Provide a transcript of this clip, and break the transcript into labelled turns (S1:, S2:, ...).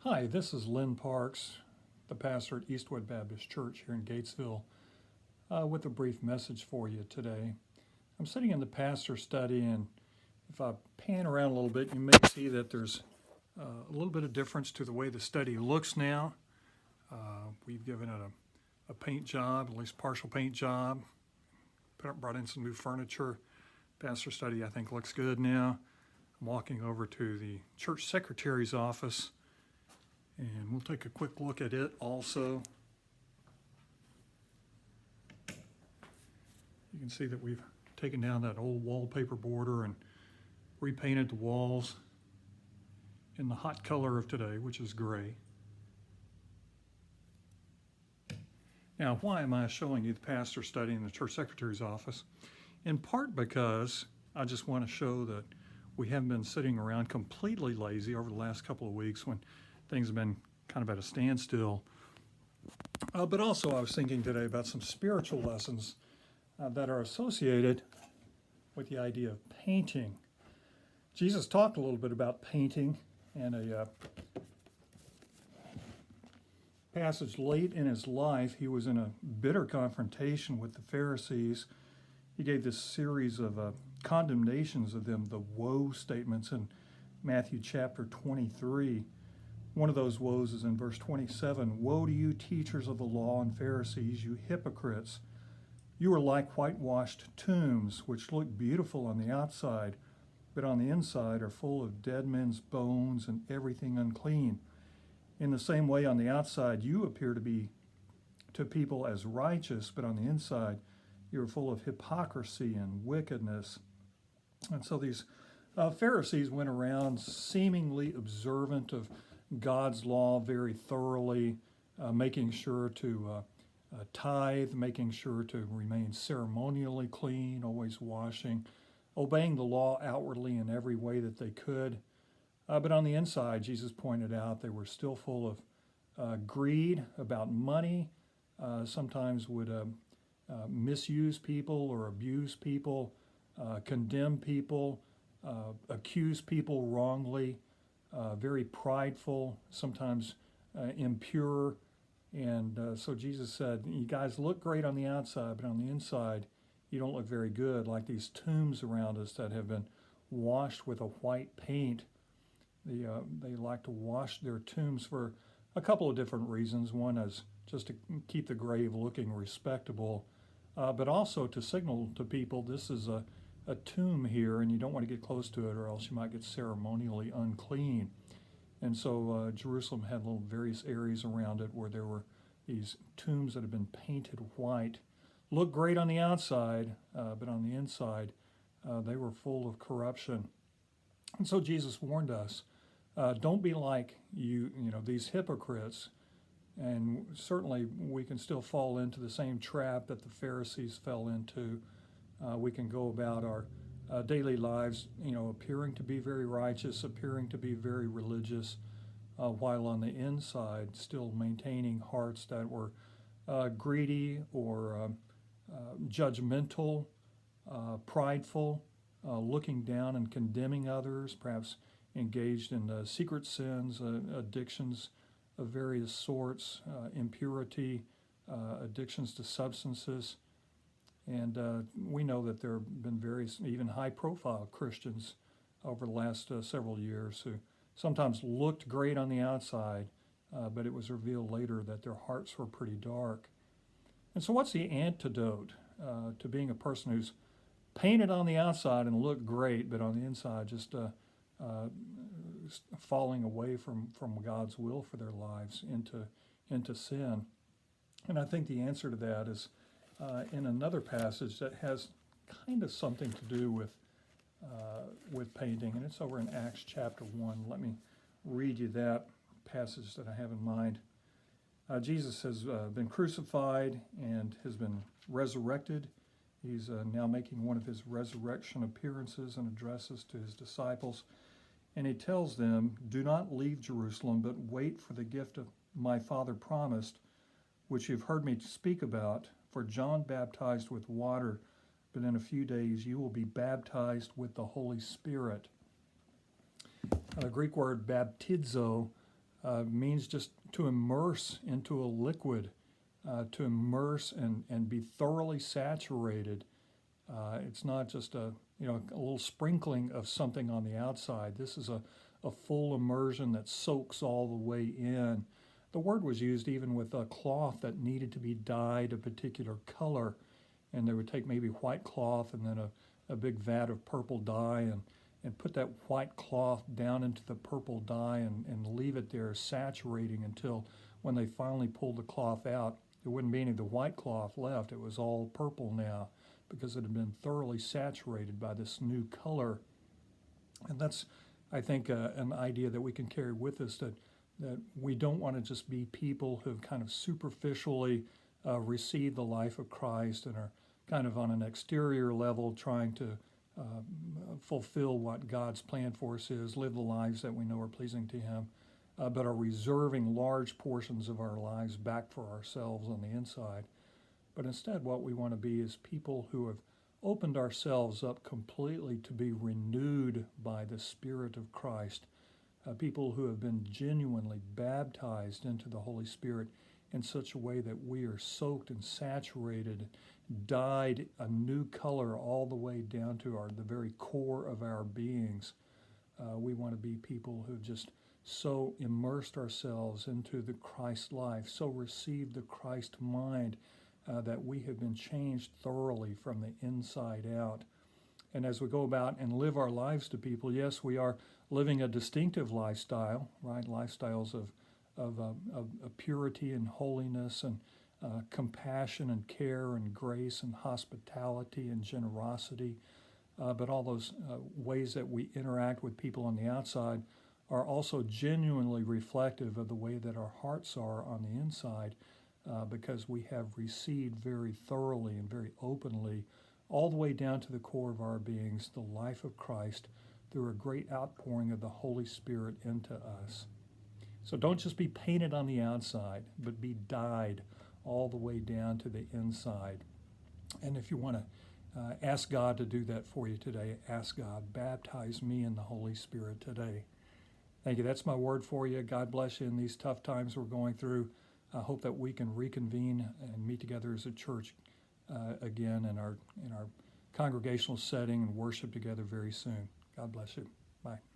S1: Hi, this is Lynn Parks, the pastor at Eastwood Baptist Church here in Gatesville, with a brief message for you today. I'm sitting in the pastor study, and if I pan around a little bit, you may see that there's a little bit of difference to the way the study looks now. We've given it a paint job, at least partial paint job, brought in some new furniture. Pastor study, I think, looks good now. I'm walking over to the church secretary's office, and we'll take a quick look at it also. You can see that we've taken down that old wallpaper border and repainted the walls in the hot color of today, which is gray. Now, why am I showing you the pastor study in the church secretary's office? In part because I just want to show that we haven't been sitting around completely lazy over the last couple of weeks when things have been kind of at a standstill. But also I was thinking today about some spiritual lessons that are associated with the idea of painting. Jesus talked a little bit about painting in a passage late in his life. He was in a bitter confrontation with the Pharisees. He gave this series of condemnations of them, the woe statements in Matthew chapter 23. One of those woes is in verse 27. Woe to you, teachers of the law and Pharisees, you hypocrites! You are like whitewashed tombs, which look beautiful on the outside, but on the inside are full of dead men's bones and everything unclean. In the same way, on the outside, you appear to be to people as righteous, but on the inside, you are full of hypocrisy and wickedness. And so these Pharisees went around seemingly observant of God's law very thoroughly, making sure to tithe, making sure to remain ceremonially clean, always washing, obeying the law outwardly in every way that they could. But on the inside, Jesus pointed out, they were still full of greed about money, sometimes would misuse people or abuse people, condemn people, accuse people wrongly, very prideful, sometimes impure. And so Jesus said, you guys look great on the outside, but on the inside, you don't look very good, like these tombs around us that have been washed with a white paint. They like to wash their tombs for a couple of different reasons. One is just to keep the grave looking respectable, but also to signal to people this is a tomb here, and you don't want to get close to it or else you might get ceremonially unclean. And so Jerusalem had little various areas around it where there were these tombs that had been painted white. Looked great on the outside, but on the inside, they were full of corruption. And so Jesus warned us, don't be like these hypocrites. And certainly we can still fall into the same trap that the Pharisees fell into. We can go about our daily lives, appearing to be very righteous, appearing to be very religious, while on the inside still maintaining hearts that were greedy or judgmental, prideful, looking down and condemning others, perhaps engaged in secret sins, addictions of various sorts, impurity, addictions to substances. And we know that there have been various, even high-profile Christians over the last several years who sometimes looked great on the outside, but it was revealed later that their hearts were pretty dark. And so what's the antidote to being a person who's painted on the outside and looked great, but on the inside just falling away from God's will for their lives into sin? And I think the answer to that is in another passage that has kind of something to do with painting, and it's over in Acts chapter 1. Let me read you that passage that I have in mind. Jesus has been crucified and has been resurrected. He's now making one of his resurrection appearances and addresses to his disciples. And he tells them, do not leave Jerusalem, but wait for the gift of my Father promised, which you've heard me speak about. For John baptized with water, but in a few days you will be baptized with the Holy Spirit. The Greek word baptizo means just to immerse into a liquid, to immerse and be thoroughly saturated. It's not just a little sprinkling of something on the outside. This is a full immersion that soaks all the way in. The word was used even with a cloth that needed to be dyed a particular color, and they would take maybe white cloth and then a big vat of purple dye and put that white cloth down into the purple dye and leave it there saturating until when they finally pulled the cloth out, there wouldn't be any of the white cloth left. It was all purple now because it had been thoroughly saturated by this new color. And that's, I think, an idea that we can carry with us, that we don't want to just be people who have kind of superficially received the life of Christ and are kind of on an exterior level trying to fulfill what God's plan for us is, live the lives that we know are pleasing to Him, but are reserving large portions of our lives back for ourselves on the inside. But instead, what we want to be is people who have opened ourselves up completely to be renewed by the Spirit of Christ, people who have been genuinely baptized into the Holy Spirit in such a way that we are soaked and saturated, dyed a new color all the way down to the very core of our beings. We want to be people who've just so immersed ourselves into the Christ life, so received the Christ mind, that we have been changed thoroughly from the inside out. And as we go about and live our lives to people, yes, we are living a distinctive lifestyle, right? Lifestyles of purity and holiness and compassion and care and grace and hospitality and generosity. But all those ways that we interact with people on the outside are also genuinely reflective of the way that our hearts are on the inside, because we have received very thoroughly and very openly, all the way down to the core of our beings, the life of Christ through a great outpouring of the Holy Spirit into us. So don't just be painted on the outside, but be dyed all the way down to the inside. And if you want to ask God to do that for you today, ask God, baptize me in the Holy Spirit today. Thank you. That's my word for you. God bless you in these tough times we're going through. I hope that we can reconvene and meet together as a church again in our congregational setting and worship together very soon. God bless you. Bye.